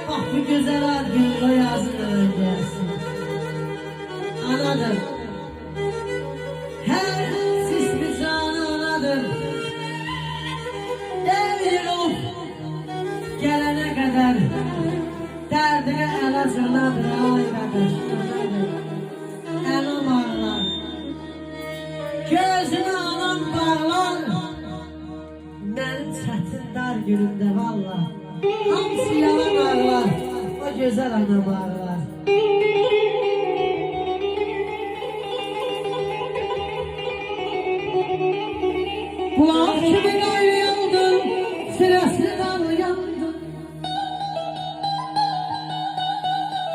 Bak bu güzel ad günde yazılır dersin. Anadır. Her sis bir canı anadır. Ey ruh gelene kadar derdine el hazırladır. Ay kardeş, elim ağlar. Gözünü alan bağlar. Benim çetin dar günümde valla. Hamsi yalan ağlar. O güzel anam ağlar. Kulağım kimin uyandım, sırasından uyandım.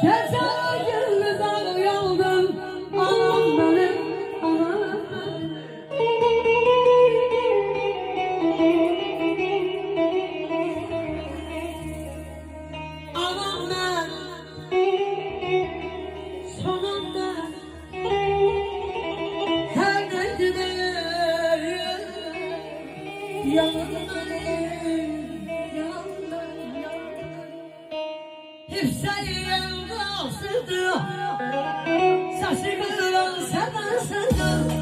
Ceza yılından uyandım, anam benim, anam benim. Anam ben, sonunda her neydi yandım, hep sayın olsaydı, saçı kırılan senden.